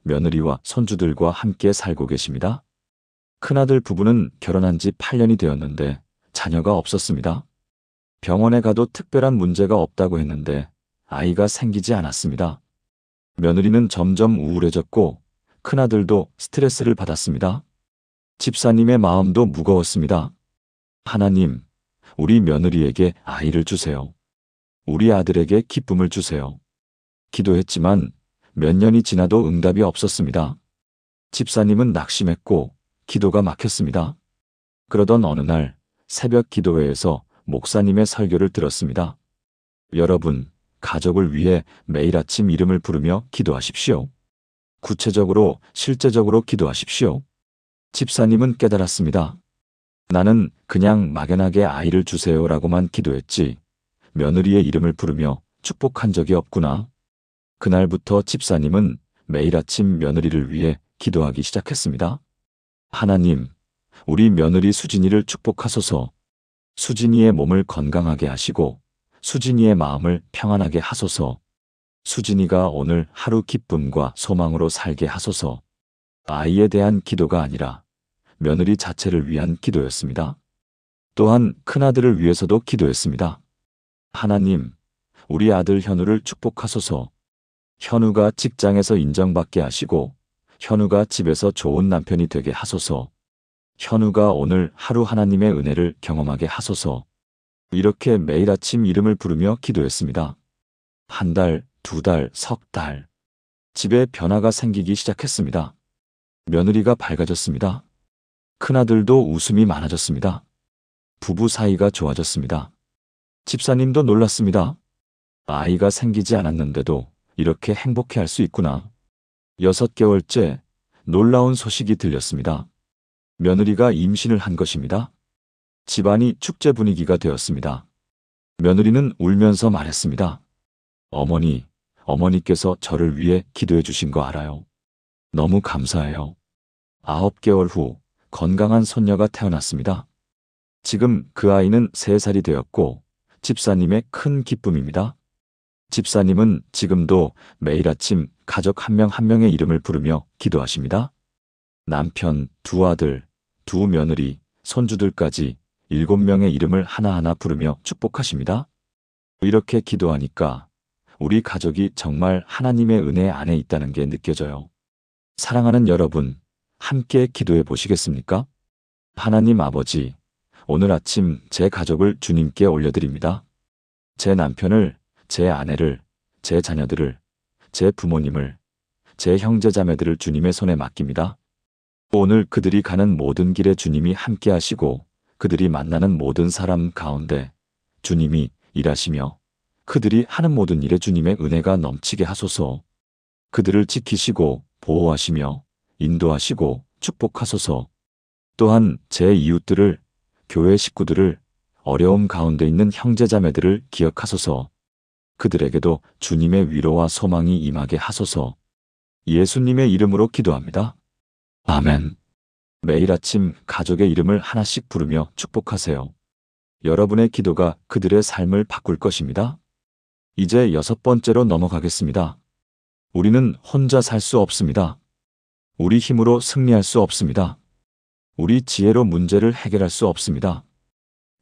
며느리와 손주들과 함께 살고 계십니다. 큰아들 부부는 결혼한 지 8년이 되었는데 자녀가 없었습니다. 병원에 가도 특별한 문제가 없다고 했는데 아이가 생기지 않았습니다. 며느리는 점점 우울해졌고 큰아들도 스트레스를 받았습니다. 집사님의 마음도 무거웠습니다. 하나님, 우리 며느리에게 아이를 주세요. 우리 아들에게 기쁨을 주세요. 기도했지만 몇 년이 지나도 응답이 없었습니다. 집사님은 낙심했고 기도가 막혔습니다. 그러던 어느 날 새벽 기도회에서 목사님의 설교를 들었습니다. 여러분, 가족을 위해 매일 아침 이름을 부르며 기도하십시오. 구체적으로, 실제적으로 기도하십시오. 집사님은 깨달았습니다. 나는 그냥 막연하게 아이를 주세요라고만 기도했지 며느리의 이름을 부르며 축복한 적이 없구나. 그날부터 집사님은 매일 아침 며느리를 위해 기도하기 시작했습니다. 하나님, 우리 며느리 수진이를 축복하소서. 수진이의 몸을 건강하게 하시고 수진이의 마음을 평안하게 하소서. 수진이가 오늘 하루 기쁨과 소망으로 살게 하소서. 아이에 대한 기도가 아니라 며느리 자체를 위한 기도였습니다. 또한 큰아들을 위해서도 기도했습니다. 하나님, 우리 아들 현우를 축복하소서. 현우가 직장에서 인정받게 하시고 현우가 집에서 좋은 남편이 되게 하소서. 현우가 오늘 하루 하나님의 은혜를 경험하게 하소서. 이렇게 매일 아침 이름을 부르며 기도했습니다. 한 달, 두 달, 석 달. 집에 변화가 생기기 시작했습니다. 며느리가 밝아졌습니다. 큰아들도 웃음이 많아졌습니다. 부부 사이가 좋아졌습니다. 집사님도 놀랐습니다. 아이가 생기지 않았는데도 이렇게 행복해할 수 있구나. 6개월째 놀라운 소식이 들렸습니다. 며느리가 임신을 한 것입니다. 집안이 축제 분위기가 되었습니다. 며느리는 울면서 말했습니다. 어머니, 어머니께서 저를 위해 기도해 주신 거 알아요. 너무 감사해요. 9개월 후 건강한 손녀가 태어났습니다. 지금 그 아이는 3살이 되었고 집사님의 큰 기쁨입니다. 집사님은 지금도 매일 아침 가족 한 명 한 명의 이름을 부르며 기도하십니다. 남편, 2아들, 2며느리, 손주들까지 7명의 이름을 하나하나 부르며 축복하십니다. 이렇게 기도하니까 우리 가족이 정말 하나님의 은혜 안에 있다는 게 느껴져요. 사랑하는 여러분, 함께 기도해 보시겠습니까? 하나님 아버지, 오늘 아침 제 가족을 주님께 올려드립니다. 제 남편을, 제 아내를, 제 자녀들을, 제 부모님을, 제 형제자매들을 주님의 손에 맡깁니다. 오늘 그들이 가는 모든 길에 주님이 함께 하시고 그들이 만나는 모든 사람 가운데 주님이 일하시며 그들이 하는 모든 일에 주님의 은혜가 넘치게 하소서. 그들을 지키시고 보호하시며 인도하시고 축복하소서. 또한 제 이웃들을, 교회 식구들을, 어려움 가운데 있는 형제자매들을 기억하소서. 그들에게도 주님의 위로와 소망이 임하게 하소서. 예수님의 이름으로 기도합니다. 아멘. 매일 아침 가족의 이름을 하나씩 부르며 축복하세요. 여러분의 기도가 그들의 삶을 바꿀 것입니다. 이제 6번째로 넘어가겠습니다. 우리는 혼자 살 수 없습니다. 우리 힘으로 승리할 수 없습니다. 우리 지혜로 문제를 해결할 수 없습니다.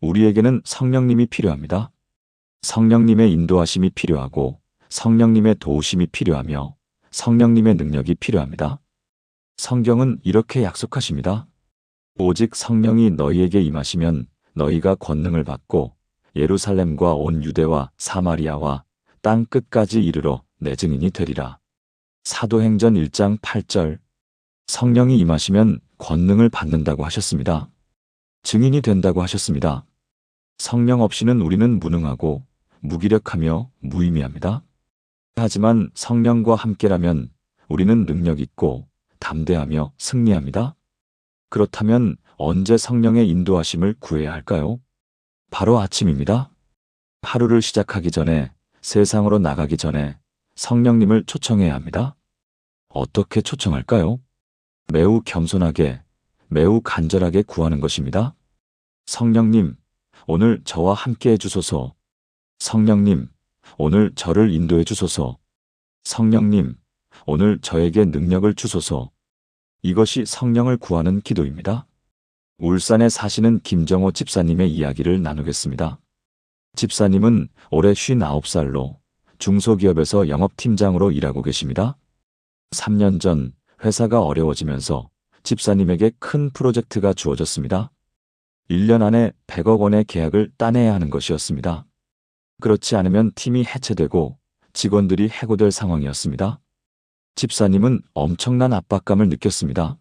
우리에게는 성령님이 필요합니다. 성령님의 인도하심이 필요하고 성령님의 도우심이 필요하며 성령님의 능력이 필요합니다. 성경은 이렇게 약속하십니다. 오직 성령이 너희에게 임하시면 너희가 권능을 받고 예루살렘과 온 유대와 사마리아와 땅 끝까지 이르러 내 증인이 되리라. 사도행전 1장 8절. 성령이 임하시면 권능을 받는다고 하셨습니다. 증인이 된다고 하셨습니다. 성령 없이는 우리는 무능하고 무기력하며 무의미합니다. 하지만 성령과 함께라면 우리는 능력 있고 담대하며 승리합니다. 그렇다면 언제 성령의 인도하심을 구해야 할까요? 바로 아침입니다. 하루를 시작하기 전에, 세상으로 나가기 전에 성령님을 초청해야 합니다. 어떻게 초청할까요? 매우 겸손하게, 매우 간절하게 구하는 것입니다. 성령님, 오늘 저와 함께 해주소서. 성령님, 오늘 저를 인도해 주소서. 성령님, 오늘 저에게 능력을 주소서. 이것이 성령을 구하는 기도입니다. 울산에 사시는 김정호 집사님의 이야기를 나누겠습니다. 집사님은 올해 59살로 중소기업에서 영업팀장으로 일하고 계십니다. 3년 전 회사가 어려워지면서 집사님에게 큰 프로젝트가 주어졌습니다. 1년 안에 100억 원의 계약을 따내야 하는 것이었습니다. 그렇지 않으면 팀이 해체되고 직원들이 해고될 상황이었습니다. 집사님은 엄청난 압박감을 느꼈습니다.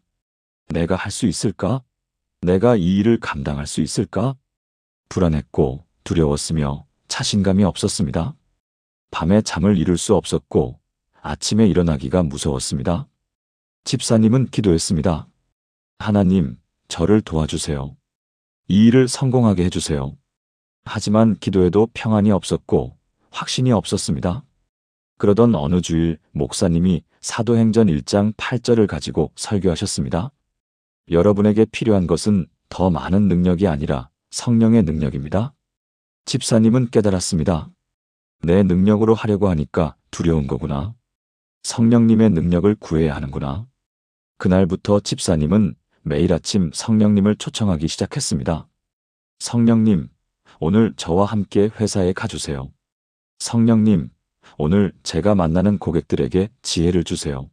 내가 할 수 있을까? 내가 이 일을 감당할 수 있을까? 불안했고 두려웠으며 자신감이 없었습니다. 밤에 잠을 이룰 수 없었고 아침에 일어나기가 무서웠습니다. 집사님은 기도했습니다. 하나님, 저를 도와주세요. 이 일을 성공하게 해주세요. 하지만 기도에도 평안이 없었고 확신이 없었습니다. 그러던 어느 주일 목사님이 사도행전 1장 8절을 가지고 설교하셨습니다. 여러분에게 필요한 것은 더 많은 능력이 아니라 성령의 능력입니다. 집사님은 깨달았습니다. 내 능력으로 하려고 하니까 두려운 거구나. 성령님의 능력을 구해야 하는구나. 그날부터 집사님은 매일 아침 성령님을 초청하기 시작했습니다. 성령님, 오늘 저와 함께 회사에 가주세요. 성령님, 오늘 제가 만나는 고객들에게 지혜를 주세요.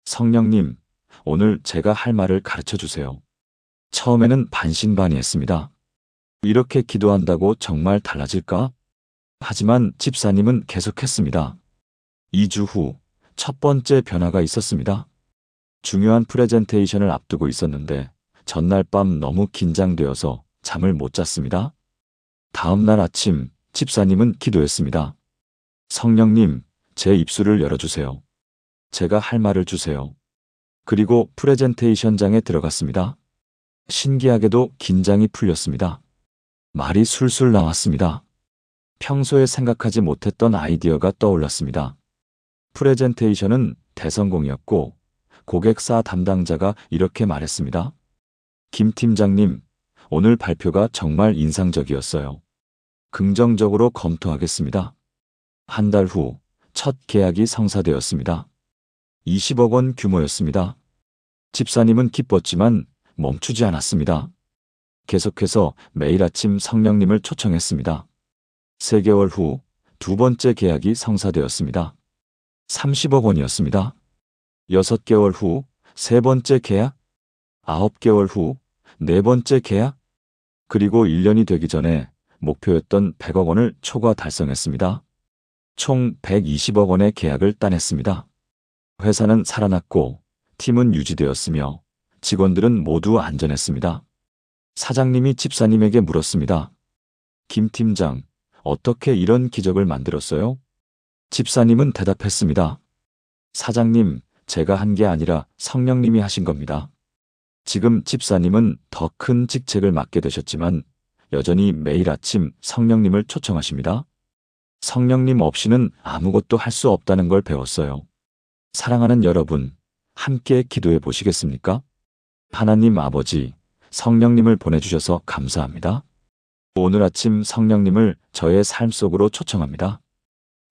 성령님, 오늘 제가 할 말을 가르쳐 주세요. 처음에는 반신반의했습니다. 이렇게 기도한다고 정말 달라질까? 하지만 집사님은 계속했습니다. 2주 후 첫 번째 변화가 있었습니다. 중요한 프레젠테이션을 앞두고 있었는데 전날 밤 너무 긴장되어서 잠을 못 잤습니다. 다음 날 아침 집사님은 기도했습니다. 성령님, 제 입술을 열어주세요. 제가 할 말을 주세요. 그리고 프레젠테이션장에 들어갔습니다. 신기하게도 긴장이 풀렸습니다. 말이 술술 나왔습니다. 평소에 생각하지 못했던 아이디어가 떠올랐습니다. 프레젠테이션은 대성공이었고 고객사 담당자가 이렇게 말했습니다. 김 팀장님, 오늘 발표가 정말 인상적이었어요. 긍정적으로 검토하겠습니다. 한 달 후 첫 계약이 성사되었습니다. 20억 원 규모였습니다. 집사님은 기뻤지만 멈추지 않았습니다. 계속해서 매일 아침 성령님을 초청했습니다. 3개월 후 두 번째 계약이 성사되었습니다. 30억 원이었습니다. 6개월 후 세 번째 계약, 9개월 후 네 번째 계약, 그리고 1년이 되기 전에 목표였던 100억 원을 초과 달성했습니다. 총 120억 원의 계약을 따냈습니다. 회사는 살아났고 팀은 유지되었으며 직원들은 모두 안전했습니다. 사장님이 집사님에게 물었습니다. 김 팀장, 어떻게 이런 기적을 만들었어요? 집사님은 대답했습니다. 사장님, 제가 한 게 아니라 성령님이 하신 겁니다. 지금 집사님은 더 큰 직책을 맡게 되셨지만 여전히 매일 아침 성령님을 초청하십니다. 성령님 없이는 아무것도 할 수 없다는 걸 배웠어요. 사랑하는 여러분, 함께 기도해 보시겠습니까? 하나님 아버지, 성령님을 보내주셔서 감사합니다. 오늘 아침 성령님을 저의 삶 속으로 초청합니다.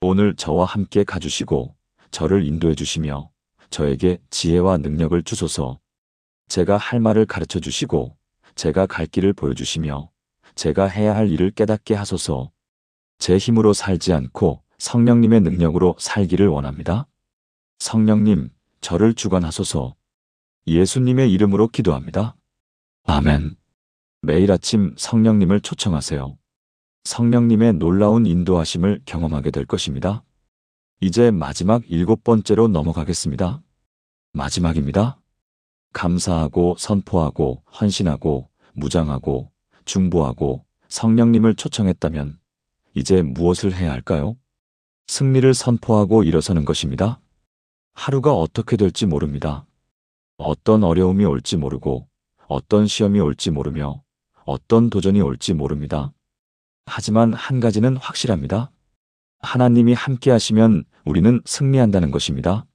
오늘 저와 함께 가주시고 저를 인도해 주시며 저에게 지혜와 능력을 주소서. 제가 할 말을 가르쳐 주시고 제가 갈 길을 보여주시며 제가 해야 할 일을 깨닫게 하소서. 제 힘으로 살지 않고 성령님의 능력으로 살기를 원합니다. 성령님, 저를 주관하소서. 예수님의 이름으로 기도합니다. 아멘. 매일 아침 성령님을 초청하세요. 성령님의 놀라운 인도하심을 경험하게 될 것입니다. 이제 마지막 7번째로 넘어가겠습니다. 마지막입니다. 감사하고 선포하고 헌신하고 무장하고 중보하고 성령님을 초청했다면 이제 무엇을 해야 할까요? 승리를 선포하고 일어서는 것입니다. 하루가 어떻게 될지 모릅니다. 어떤 어려움이 올지 모르고 어떤 시험이 올지 모르며 어떤 도전이 올지 모릅니다. 하지만 한 가지는 확실합니다. 하나님이 함께 하시면 우리는 승리한다는 것입니다.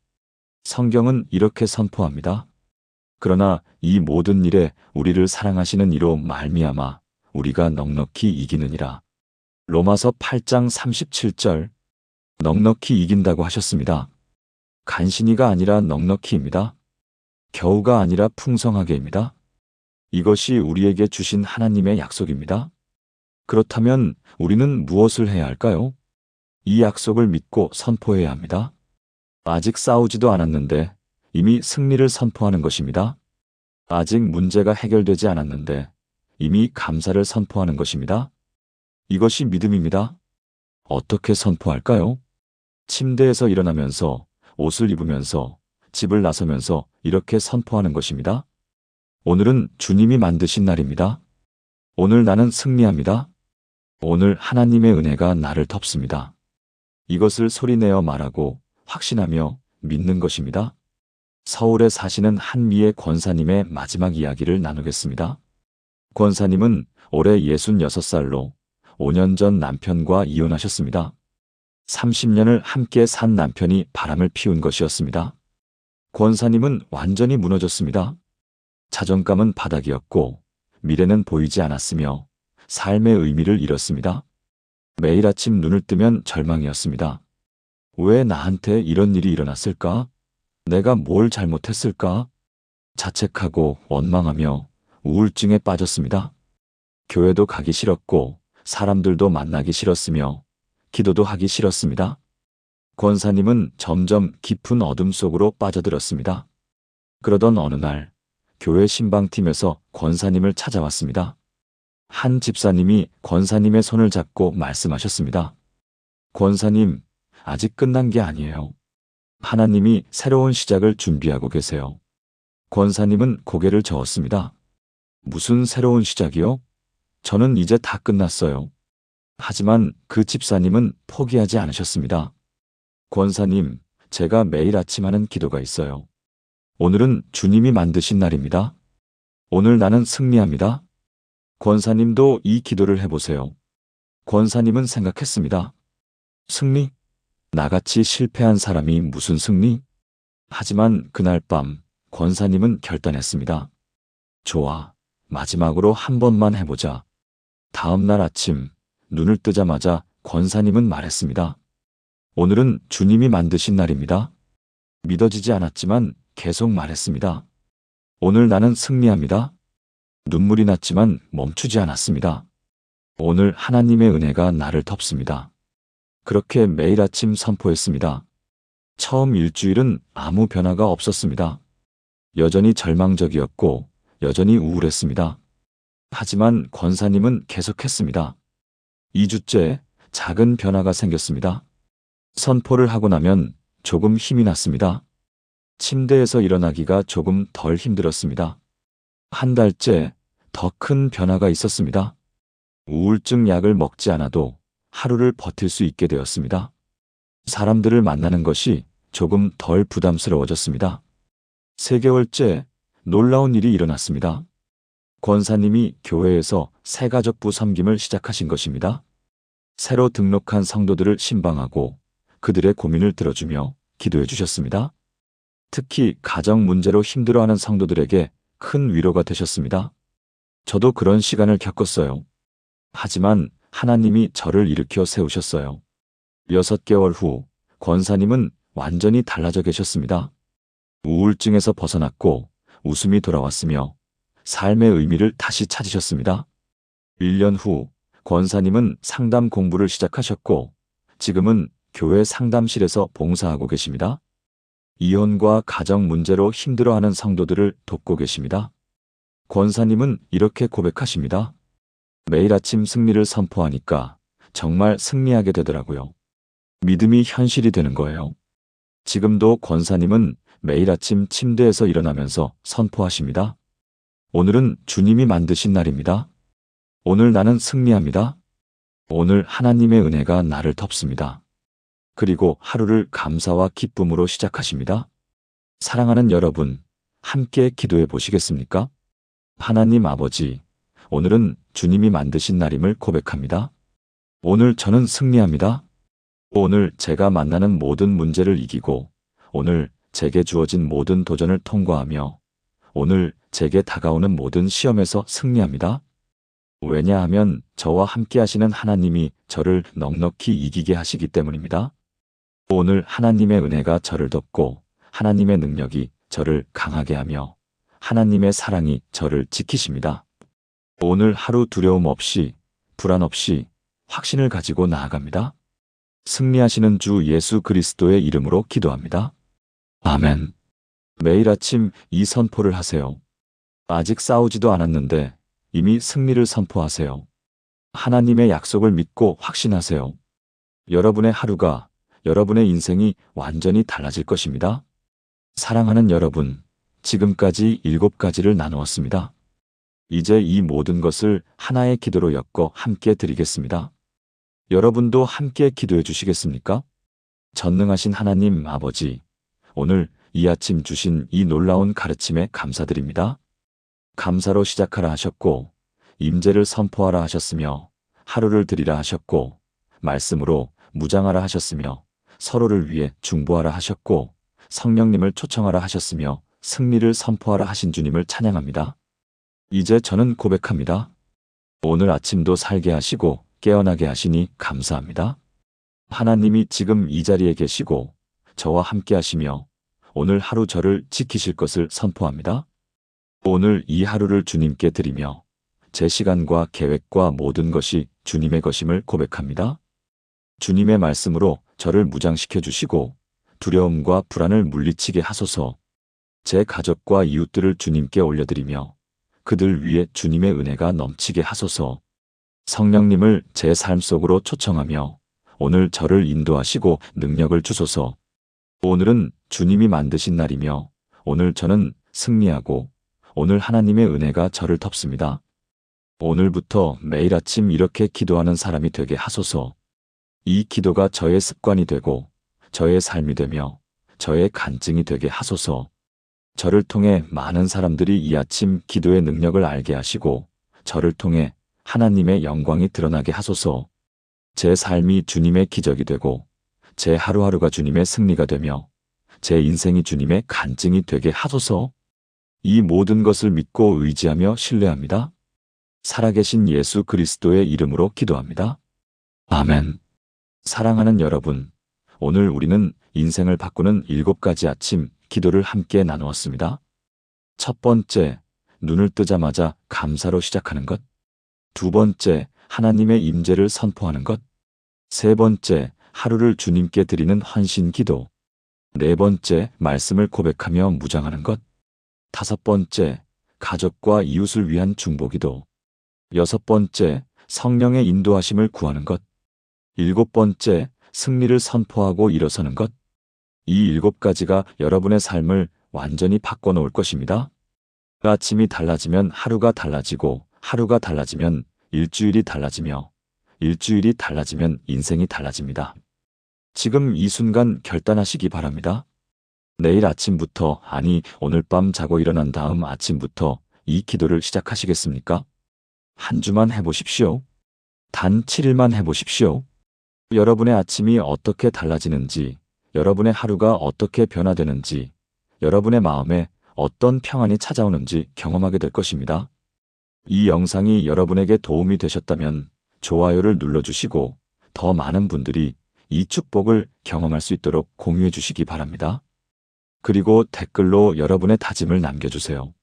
성경은 이렇게 선포합니다. 그러나 이 모든 일에 우리를 사랑하시는 이로 말미암아 우리가 넉넉히 이기느니라. 로마서 8장 37절. 넉넉히 이긴다고 하셨습니다. 간신히가 아니라 넉넉히입니다. 겨우가 아니라 풍성하게입니다. 이것이 우리에게 주신 하나님의 약속입니다. 그렇다면 우리는 무엇을 해야 할까요? 이 약속을 믿고 선포해야 합니다. 아직 싸우지도 않았는데 이미 승리를 선포하는 것입니다. 아직 문제가 해결되지 않았는데 이미 감사를 선포하는 것입니다. 이것이 믿음입니다. 어떻게 선포할까요? 침대에서 일어나면서, 옷을 입으면서, 집을 나서면서 이렇게 선포하는 것입니다. 오늘은 주님이 만드신 날입니다. 오늘 나는 승리합니다. 오늘 하나님의 은혜가 나를 덮습니다. 이것을 소리내어 말하고 확신하며 믿는 것입니다. 서울에 사시는 한미의 권사님의 마지막 이야기를 나누겠습니다. 권사님은 올해 66살로 5년 전 남편과 이혼하셨습니다. 30년을 함께 산 남편이 바람을 피운 것이었습니다. 권사님은 완전히 무너졌습니다. 자존감은 바닥이었고 미래는 보이지 않았으며 삶의 의미를 잃었습니다. 매일 아침 눈을 뜨면 절망이었습니다. 왜 나한테 이런 일이 일어났을까? 내가 뭘 잘못했을까? 자책하고 원망하며 우울증에 빠졌습니다. 교회도 가기 싫었고 사람들도 만나기 싫었으며 기도도 하기 싫었습니다. 권사님은 점점 깊은 어둠 속으로 빠져들었습니다. 그러던 어느 날 교회 신방팀에서 권사님을 찾아왔습니다. 한 집사님이 권사님의 손을 잡고 말씀하셨습니다. 권사님, 아직 끝난 게 아니에요. 하나님이 새로운 시작을 준비하고 계세요. 권사님은 고개를 저었습니다. 무슨 새로운 시작이요? 저는 이제 다 끝났어요. 하지만 그 집사님은 포기하지 않으셨습니다. 권사님, 제가 매일 아침 하는 기도가 있어요. 오늘은 주님이 만드신 날입니다. 오늘 나는 승리합니다. 권사님도 이 기도를 해보세요. 권사님은 생각했습니다. 승리? 나같이 실패한 사람이 무슨 승리? 하지만 그날 밤 권사님은 결단했습니다. 좋아, 마지막으로 한 번만 해보자. 다음 날 아침 눈을 뜨자마자 권사님은 말했습니다. 오늘은 주님이 만드신 날입니다. 믿어지지 않았지만 계속 말했습니다. 오늘 나는 승리합니다. 눈물이 났지만 멈추지 않았습니다. 오늘 하나님의 은혜가 나를 덮습니다. 그렇게 매일 아침 선포했습니다. 처음 일주일은 아무 변화가 없었습니다. 여전히 절망적이었고 여전히 우울했습니다. 하지만 권사님은 계속했습니다. 2주째 작은 변화가 생겼습니다. 선포를 하고 나면 조금 힘이 났습니다. 침대에서 일어나기가 조금 덜 힘들었습니다. 한 달째 더 큰 변화가 있었습니다. 우울증 약을 먹지 않아도 하루를 버틸 수 있게 되었습니다. 사람들을 만나는 것이 조금 덜 부담스러워졌습니다. 3개월째 놀라운 일이 일어났습니다. 권사님이 교회에서 새가족부 섬김을 시작하신 것입니다. 새로 등록한 성도들을 신방하고 그들의 고민을 들어주며 기도해 주셨습니다. 특히 가정 문제로 힘들어하는 성도들에게 큰 위로가 되셨습니다. 저도 그런 시간을 겪었어요. 하지만 하나님이 저를 일으켜 세우셨어요. 6개월 후 권사님은 완전히 달라져 계셨습니다. 우울증에서 벗어났고 웃음이 돌아왔으며 삶의 의미를 다시 찾으셨습니다. 1년 후 권사님은 상담 공부를 시작하셨고 지금은 교회 상담실에서 봉사하고 계십니다. 이혼과 가정 문제로 힘들어하는 성도들을 돕고 계십니다. 권사님은 이렇게 고백하십니다. 매일 아침 승리를 선포하니까 정말 승리하게 되더라고요. 믿음이 현실이 되는 거예요. 지금도 권사님은 매일 아침 침대에서 일어나면서 선포하십니다. 오늘은 주님이 만드신 날입니다. 오늘 나는 승리합니다. 오늘 하나님의 은혜가 나를 덮습니다. 그리고 하루를 감사와 기쁨으로 시작하십니다. 사랑하는 여러분, 함께 기도해 보시겠습니까? 하나님 아버지, 오늘은 주님이 만드신 날임을 고백합니다. 오늘 저는 승리합니다. 오늘 제가 만나는 모든 문제를 이기고 오늘 제게 주어진 모든 도전을 통과하며 오늘 제게 다가오는 모든 시험에서 승리합니다. 왜냐하면 저와 함께 하시는 하나님이 저를 넉넉히 이기게 하시기 때문입니다. 오늘 하나님의 은혜가 저를 덮고 하나님의 능력이 저를 강하게 하며 하나님의 사랑이 저를 지키십니다. 오늘 하루 두려움 없이 불안 없이 확신을 가지고 나아갑니다. 승리하시는 주 예수 그리스도의 이름으로 기도합니다. 아멘. 매일 아침 이 선포를 하세요. 아직 싸우지도 않았는데 이미 승리를 선포하세요. 하나님의 약속을 믿고 확신하세요. 여러분의 하루가, 여러분의 인생이 완전히 달라질 것입니다. 사랑하는 여러분, 지금까지 7가지를 나누었습니다. 이제 이 모든 것을 하나의 기도로 엮어 함께 드리겠습니다. 여러분도 함께 기도해 주시겠습니까? 전능하신 하나님 아버지, 오늘 이 아침 주신 이 놀라운 가르침에 감사드립니다. 감사로 시작하라 하셨고 임재를 선포하라 하셨으며 하루를 드리라 하셨고 말씀으로 무장하라 하셨으며 서로를 위해 중보하라 하셨고 성령님을 초청하라 하셨으며 승리를 선포하라 하신 주님을 찬양합니다. 이제 저는 고백합니다. 오늘 아침도 살게 하시고 깨어나게 하시니 감사합니다. 하나님이 지금 이 자리에 계시고 저와 함께 하시며 오늘 하루 저를 지키실 것을 선포합니다. 오늘 이 하루를 주님께 드리며 제 시간과 계획과 모든 것이 주님의 것임을 고백합니다. 주님의 말씀으로 저를 무장시켜 주시고 두려움과 불안을 물리치게 하소서. 제 가족과 이웃들을 주님께 올려드리며 그들 위에 주님의 은혜가 넘치게 하소서. 성령님을 제 삶 속으로 초청하며 오늘 저를 인도하시고 능력을 주소서. 오늘은 주님이 만드신 날이며 오늘 저는 승리하고 오늘 하나님의 은혜가 저를 덮습니다. 오늘부터 매일 아침 이렇게 기도하는 사람이 되게 하소서. 이 기도가 저의 습관이 되고 저의 삶이 되며 저의 간증이 되게 하소서. 저를 통해 많은 사람들이 이 아침 기도의 능력을 알게 하시고 저를 통해 하나님의 영광이 드러나게 하소서. 제 삶이 주님의 기적이 되고 제 하루하루가 주님의 승리가 되며 제 인생이 주님의 간증이 되게 하소서. 이 모든 것을 믿고 의지하며 신뢰합니다. 살아계신 예수 그리스도의 이름으로 기도합니다. 아멘. 사랑하는 여러분, 오늘 우리는 인생을 바꾸는 7가지 아침 기도를 함께 나누었습니다. 첫 번째, 눈을 뜨자마자 감사로 시작하는 것. 두 번째, 하나님의 임재를 선포하는 것. 세 번째, 하루를 주님께 드리는 헌신 기도. 네 번째, 말씀을 고백하며 무장하는 것. 다섯 번째, 가족과 이웃을 위한 중보기도. 여섯 번째, 성령의 인도하심을 구하는 것. 일곱 번째, 승리를 선포하고 일어서는 것. 이 7가지가 여러분의 삶을 완전히 바꿔놓을 것입니다. 아침이 달라지면 하루가 달라지고 하루가 달라지면 일주일이 달라지며 일주일이 달라지면 인생이 달라집니다. 지금 이 순간 결단하시기 바랍니다. 내일 아침부터, 아니 오늘 밤 자고 일어난 다음 아침부터 이 기도를 시작하시겠습니까? 한 주만 해보십시오. 단 7일만 해보십시오. 여러분의 아침이 어떻게 달라지는지, 여러분의 하루가 어떻게 변화되는지, 여러분의 마음에 어떤 평안이 찾아오는지 경험하게 될 것입니다. 이 영상이 여러분에게 도움이 되셨다면 좋아요를 눌러주시고 더 많은 분들이 이 축복을 경험할 수 있도록 공유해 주시기 바랍니다. 그리고 댓글로 여러분의 다짐을 남겨주세요.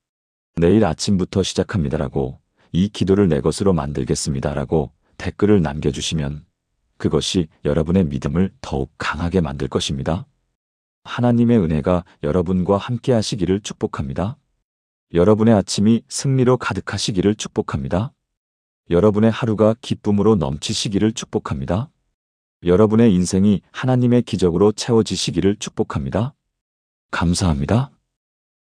내일 아침부터 시작합니다라고, 이 기도를 내 것으로 만들겠습니다라고 댓글을 남겨주시면 그것이 여러분의 믿음을 더욱 강하게 만들 것입니다. 하나님의 은혜가 여러분과 함께 하시기를 축복합니다. 여러분의 아침이 승리로 가득하시기를 축복합니다. 여러분의 하루가 기쁨으로 넘치시기를 축복합니다. 여러분의 인생이 하나님의 기적으로 채워지시기를 축복합니다. 감사합니다.